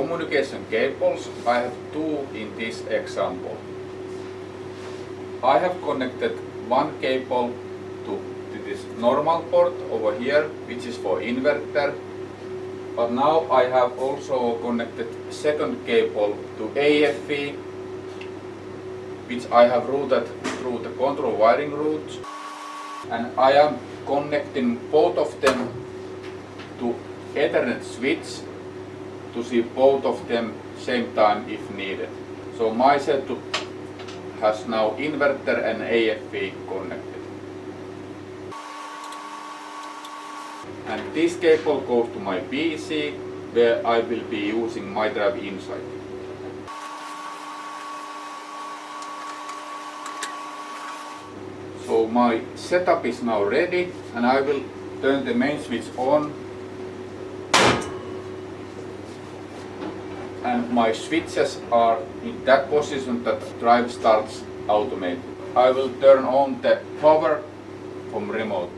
communication cables, I have two in this example. I have connected one cable to this normal port over here, which is for inverter. But now I have also connected second cable to AFE, which I have routed through the control wiring routes. And I am connecting both of them to Ethernet switch to see both of them same time if needed. So my setup has now inverter and AFE connected. And this cable goes to my PC, where I will be using MyDrive Insight. So my setup is now ready, and I will turn the main switch on. And my switches are in that position that the drive starts automated. I will turn on the power from remote.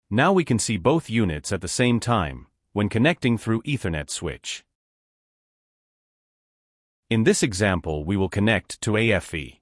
Now we can see both units at the same time, when connecting through Ethernet switch. In this example we will connect to AFE.